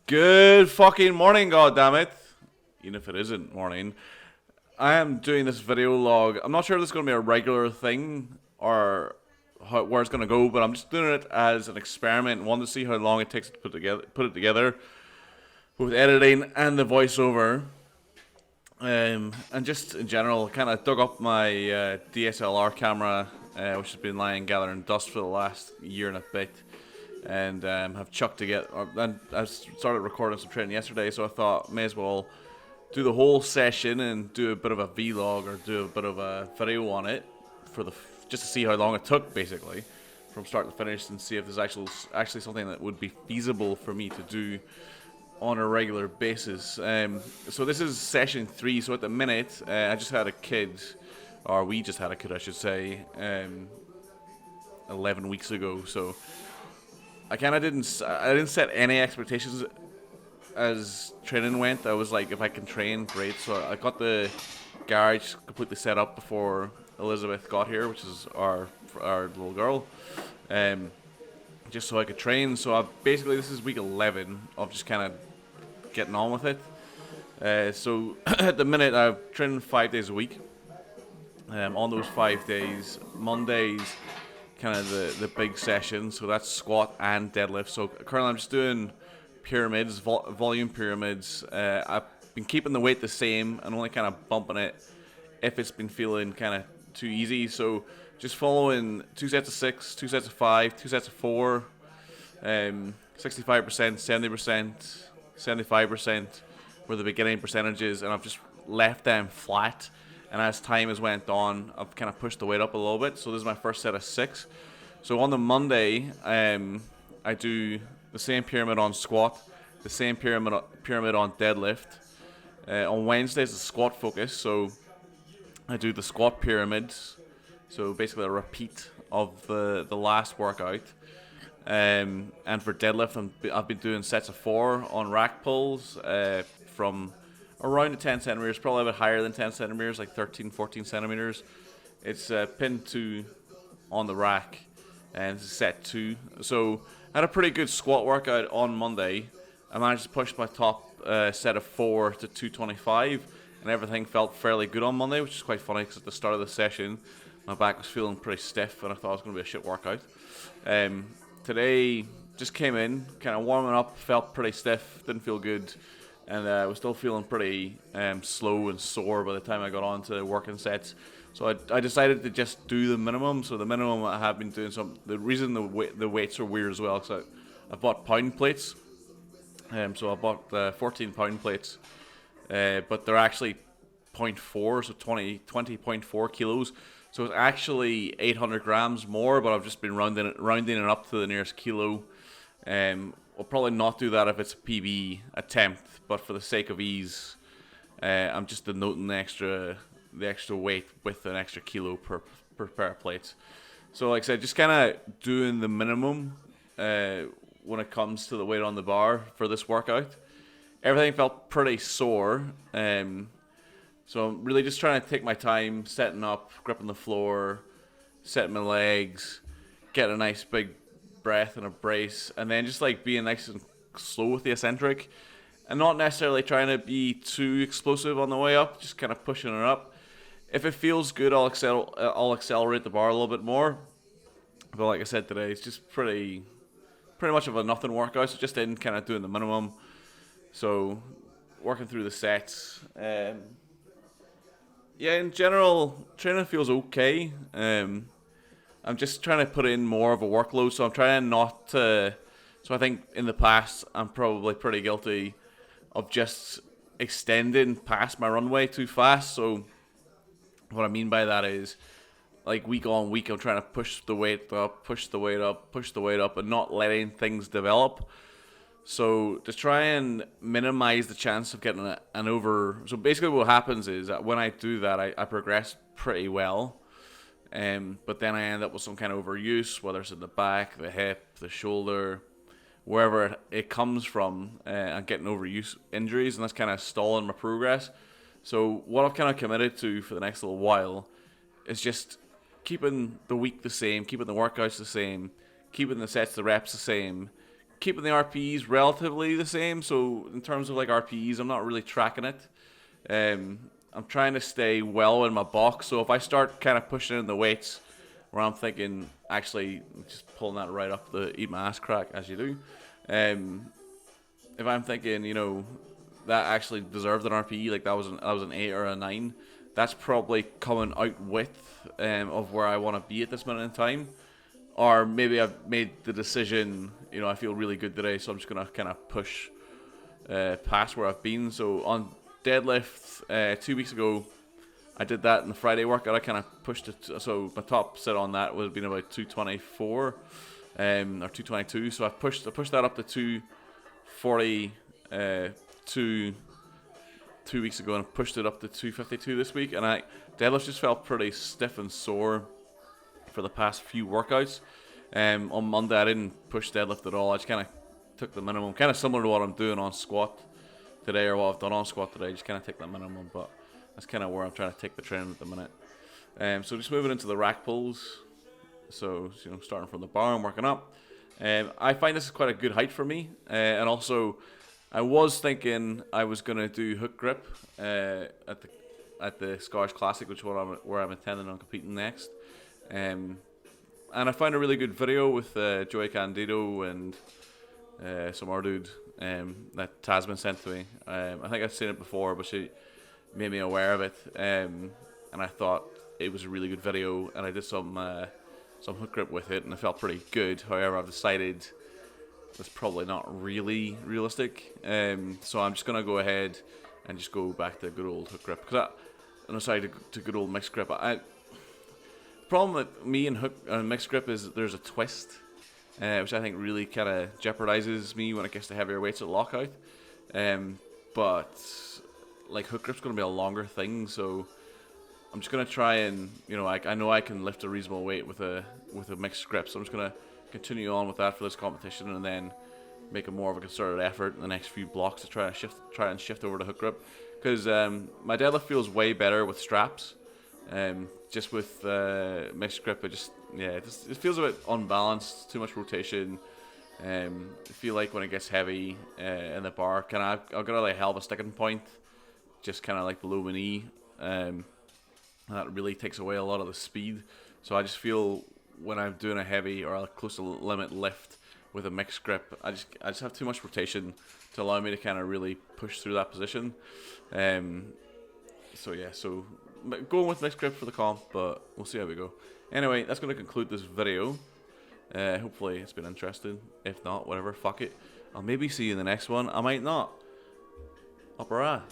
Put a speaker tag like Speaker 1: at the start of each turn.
Speaker 1: Good fucking morning, goddammit. Even if it isn't morning. I am doing this video log. I'm not sure if this is going to be a regular thing or where it's going to go, but I'm just doing it as an experiment. One, to see how long it takes to put it together with editing and the voiceover. And just in general, kind of dug up my DSLR camera, which has been lying gathering dust for the last year and a bit, and have chucked to get. And I started recording some training yesterday, so I thought may as well do the whole session and do a bit of a vlog or do a bit of a video on it for just to see how long it took, basically, from start to finish, and see if there's actually something that would be feasible for me to do on a regular basis. So this is session 3. So at the minute, I just had a kid, or we just had a kid, I should say, 11 weeks ago. So I kind of didn't set any expectations as training went. I was like, if I can train, great. So I got the garage completely set up before Elizabeth got here, which is our little girl. Just so I could train. So basically this is week 11 of just kind of getting on with it. So at the minute I'm training 5 days a week. On those 5 days, Mondays kind of the big session, so that's squat and deadlift. So currently I'm just doing pyramids, volume pyramids. I've been keeping the weight the same and only kind of bumping it if it's been feeling kind of too easy. So just following 2 sets of 6, 2 sets of 5, 2 sets of 4, 65%, 70%, 75% were the beginning percentages, and I've just left them flat. And as time has went on, I've kind of pushed the weight up a little bit. So this is my first set of 6. So on the Monday, I do the same pyramid on squat, the same pyramid on deadlift. On Wednesdays, the squat focus. So I do the squat pyramids. So basically a repeat of the last workout. And for deadlift, I've been doing sets of 4 on rack pulls from around the 10 centimeters, probably a bit higher than 10 centimeters, like 13, 14 centimeters. It's pinned to on the rack, and it's set 2. So I had a pretty good squat workout on Monday. I managed to push my top set of 4 to 225, and everything felt fairly good on Monday, which is quite funny because at the start of the session, my back was feeling pretty stiff, and I thought it was going to be a shit workout. Today, just came in, kind of warming up, felt pretty stiff, didn't feel good. And I was still feeling pretty slow and sore by the time I got on to working sets. So I decided to just do the minimum. So the minimum I have been doing the reason the weights are weird as well, because I bought pound plates. So I bought 14 pound plates, but they're actually 0.4, so 20.4 kilos. So it's actually 800 grams more, but I've just been rounding it up to the nearest kilo. We'll probably not do that if it's a PB attempt, but for the sake of ease, I'm just denoting the extra weight with an extra kilo per pair of plates. So like I said, just kind of doing the minimum when it comes to the weight on the bar for this workout. Everything felt pretty sore, so I'm really just trying to take my time, setting up, gripping the floor, setting my legs, getting a nice big breath and a brace, and then just like being nice and slow with the eccentric, and not necessarily trying to be too explosive on the way up, just kind of pushing it up. If it feels good, I'll accelerate the bar a little bit more. But like I said today, it's just pretty much of a nothing workout, so just in kind of doing the minimum. So working through the sets. Yeah, in general, training feels okay. I'm just trying to put in more of a workload, so I'm trying not to. So I think in the past, I'm probably pretty guilty of just extending past my runway too fast. So what I mean by that is, like week on week, I'm trying to push the weight up, and not letting things develop. So to try and minimize the chance of getting an over. So basically what happens is that when I do that, I progress pretty well. But then I end up with some kind of overuse, whether it's in the back, the hip, the shoulder, wherever it comes from. I'm getting overuse injuries, and that's kind of stalling my progress. So what I've kind of committed to for the next little while is just keeping the week the same, keeping the workouts the same, keeping the sets, the reps the same, keeping the RPEs relatively the same. So in terms of like RPEs, I'm not really tracking it. I'm trying to stay well in my box. So if I start kind of pushing in the weights, where I'm thinking actually just pulling that right up the eat my ass crack as you do. If I'm thinking, you know, that actually deserved an RPE, like that was an 8 or a 9, that's probably coming out with of where I want to be at this minute in time. Or maybe I've made the decision, you know, I feel really good today, so I'm just gonna kind of push past where I've been. So on deadlift 2 weeks ago, I did that in the Friday workout. I kind of pushed it, so my top set on that would have been about 224 or 222. So I pushed that up to 240 2 weeks ago, and I pushed it up to 252 this week. And deadlift just felt pretty stiff and sore for the past few workouts. On Monday I didn't push deadlift at all. I just kind of took the minimum, kind of similar to what I'm doing on squat today, or what I've done on squat today. Just kind of take the minimum, but that's kind of where I'm trying to take the trend at the minute. So just moving into the rack pulls. So you know, starting from the bar and working up. I find this is quite a good height for me, and also I was thinking I was gonna do hook grip at the Scottish Classic, which is where I'm intending on competing next. And I found a really good video with Joey Candido and some other dude that Tasman sent to me. I think I've seen it before, but she made me aware of it, and I thought it was a really good video, and I did some hook grip with it, and it felt pretty good. However, I've decided it's probably not really realistic, so I'm just gonna go ahead and just go back to good old hook grip, to good old mixed grip. The problem with me and mixed grip is there's a twist, which I think really kind of jeopardizes me when it gets to heavier weights at lockout. But like hook grip's going to be a longer thing, so I'm just going to try and, you know, I know I can lift a reasonable weight with a mixed grip, so I'm just going to continue on with that for this competition, and then make a more of a concerted effort in the next few blocks to try and shift over to hook grip, because my deadlift feels way better with straps. Just with mixed grip, it feels a bit unbalanced, too much rotation. I feel like when it gets heavy in the bar, I've got to like have a sticking point, just kind of like below my knee, and that really takes away a lot of the speed. So I just feel when I'm doing a heavy or a close to limit lift with a mixed grip, I just have too much rotation to allow me to kind of really push through that position. So going with mixed grip for the comp, but we'll see how we go. Anyway, that's going to conclude this video. Hopefully it's been interesting. If not, whatever, fuck it. I'll maybe see you in the next one. I might not. Opera.